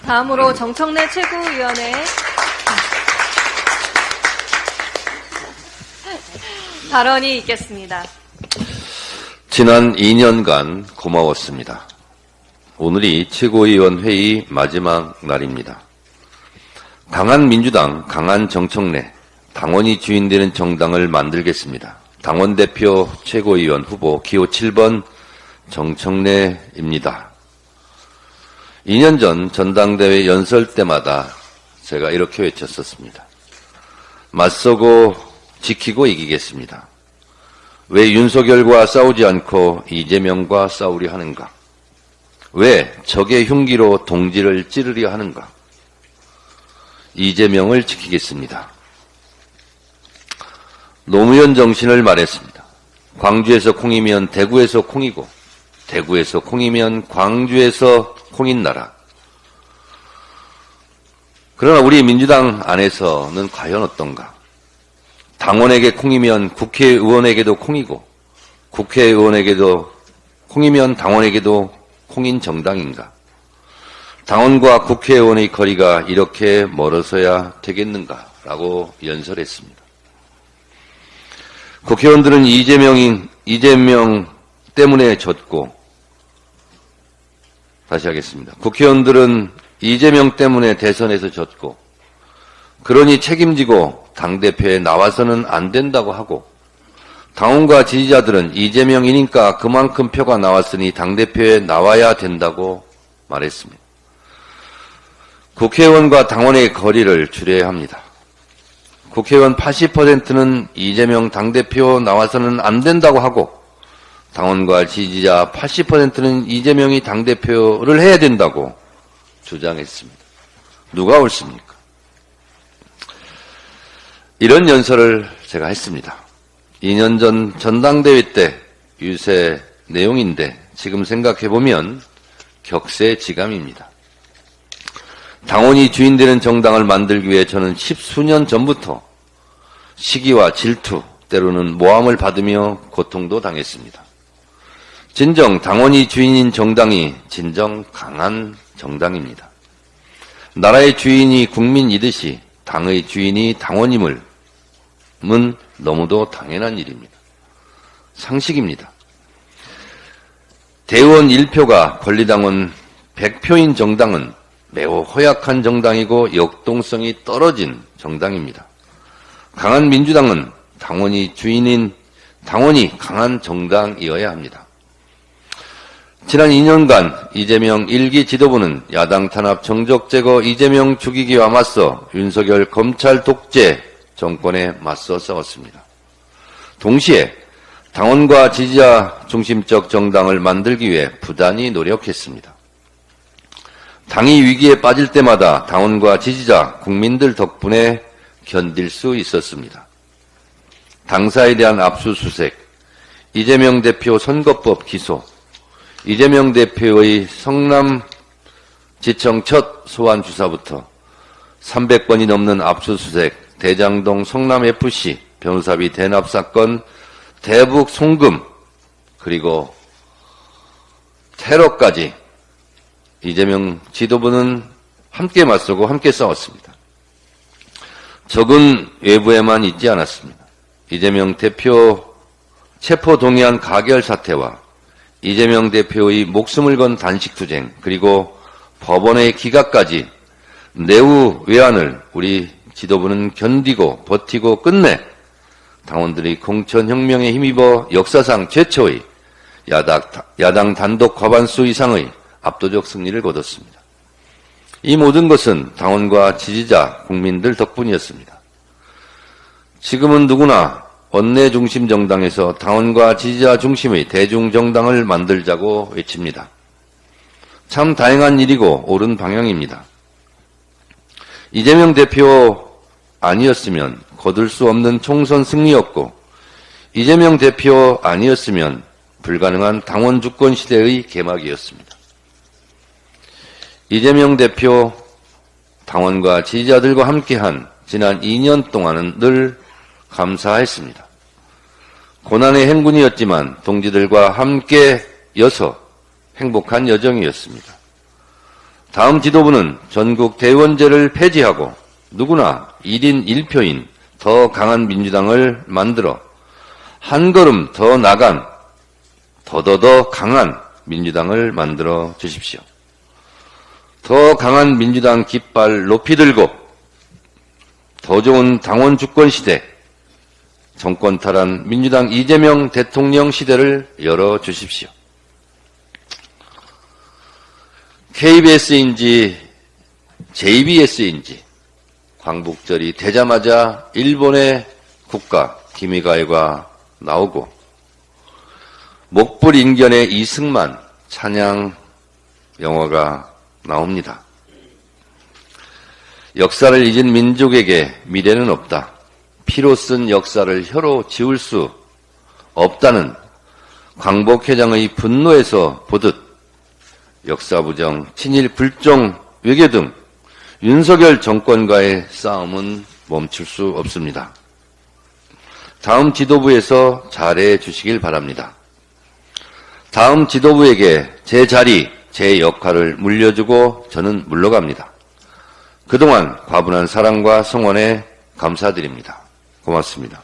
다음으로 정청래 최고위원의 발언이 있겠습니다. 지난 2년간 고마웠습니다. 오늘이 최고위원 회의 마지막 날입니다. 강한 민주당, 강한 정청래, 당원이 주인되는 정당을 만들겠습니다. 당원대표 최고위원 후보 기호 7번 정청래입니다. 2년 전 전당대회 연설 때마다 제가 이렇게 외쳤었습니다. 맞서고 지키고 이기겠습니다. 왜 윤석열과 싸우지 않고 이재명과 싸우려 하는가? 왜 적의 흉기로 동지를 찌르려 하는가? 이재명을 지키겠습니다. 노무현 정신을 말했습니다. 광주에서 콩이면 대구에서 콩이고 대구에서 콩이면 광주에서 콩인 나라. 그러나 우리 민주당 안에서는 과연 어떤가? 당원에게 콩이면 국회의원에게도 콩이고 국회의원에게도 콩이면 당원에게도 콩인 정당인가? 당원과 국회의원의 거리가 이렇게 멀어서야 되겠는가라고 연설했습니다. 국회의원들은 이재명 때문에 졌고, 다시 하겠습니다. 국회의원들은 이재명 때문에 대선에서 졌고, 그러니 책임지고 당대표에 나와서는 안 된다고 하고, 당원과 지지자들은 이재명이니까 그만큼 표가 나왔으니 당대표에 나와야 된다고 말했습니다. 국회의원과 당원의 거리를 줄여야 합니다. 국회의원 80%는 이재명 당대표 나와서는 안 된다고 하고 당원과 지지자 80%는 이재명이 당대표를 해야 된다고 주장했습니다. 누가 옳습니까? 이런 연설을 제가 했습니다. 2년 전 전당대회 때 유세 내용인데 지금 생각해보면 격세지감입니다. 당원이 주인되는 정당을 만들기 위해 저는 10수년 전부터 시기와 질투, 때로는 모함을 받으며 고통도 당했습니다. 진정 당원이 주인인 정당이 진정 강한 정당입니다. 나라의 주인이 국민이듯이 당의 주인이 당원임은 너무도 당연한 일입니다. 상식입니다. 대의원 1표가 권리당원 100표인 정당은 매우 허약한 정당이고 역동성이 떨어진 정당입니다. 강한 민주당은 당원이 주인인 당원이 강한 정당이어야 합니다. 지난 2년간 이재명 1기 지도부는 야당 탄압 정적 제거 이재명 죽이기와 맞서 윤석열 검찰 독재 정권에 맞서 싸웠습니다. 동시에 당원과 지지자 중심적 정당을 만들기 위해 부단히 노력했습니다. 당이 위기에 빠질 때마다 당원과 지지자, 국민들 덕분에 견딜 수 있었습니다. 당사에 대한 압수수색, 이재명 대표 선거법 기소, 이재명 대표의 성남지청 첫 소환 주사부터 300번이 넘는 압수수색, 대장동 성남FC 변호사비 대납 사건, 대북 송금, 그리고 테러까지 이재명 지도부는 함께 맞서고 함께 싸웠습니다. 적은 외부에만 있지 않았습니다. 이재명 대표 체포동의안 가결 사태와 이재명 대표의 목숨을 건 단식투쟁, 그리고 법원의 기각까지 내후 외환을 우리 지도부는 견디고 버티고 끝내 당원들이 공천혁명에 힘입어 역사상 최초의 야당 단독 과반수 이상의 압도적 승리를 거뒀습니다. 이 모든 것은 당원과 지지자, 국민들 덕분이었습니다. 지금은 누구나 원내 중심 정당에서 당원과 지지자 중심의 대중정당을 만들자고 외칩니다. 참 다행한 일이고 옳은 방향입니다. 이재명 대표 아니었으면 거둘 수 없는 총선 승리였고, 이재명 대표 아니었으면 불가능한 당원 주권 시대의 개막이었습니다. 이재명 대표 당원과 지지자들과 함께한 지난 2년 동안은 늘 감사했습니다. 고난의 행군이었지만 동지들과 함께여서 행복한 여정이었습니다. 다음 지도부는 전국 대의원제를 폐지하고 누구나 1인 1표인 더 강한 민주당을 만들어 한 걸음 더 나간 더더더 강한 민주당을 만들어 주십시오. 더 강한 민주당 깃발 높이 들고 더 좋은 당원 주권 시대, 정권 탈환 민주당 이재명 대통령 시대를 열어주십시오. KBS인지 JBS인지 광복절이 되자마자 일본의 국가 기미가요가 나오고 목불 인견의 이승만 찬양 영화가 나옵니다. 역사를 잊은 민족에게 미래는 없다. 피로 쓴 역사를 혀로 지울 수 없다는 광복회장의 분노에서 보듯 역사부정, 친일 불종, 외교 등 윤석열 정권과의 싸움은 멈출 수 없습니다. 다음 지도부에서 잘해 주시길 바랍니다. 다음 지도부에게 제 자리, 제 역할을 물려주고 저는 물러갑니다. 그동안 과분한 사랑과 성원에 감사드립니다. 고맙습니다.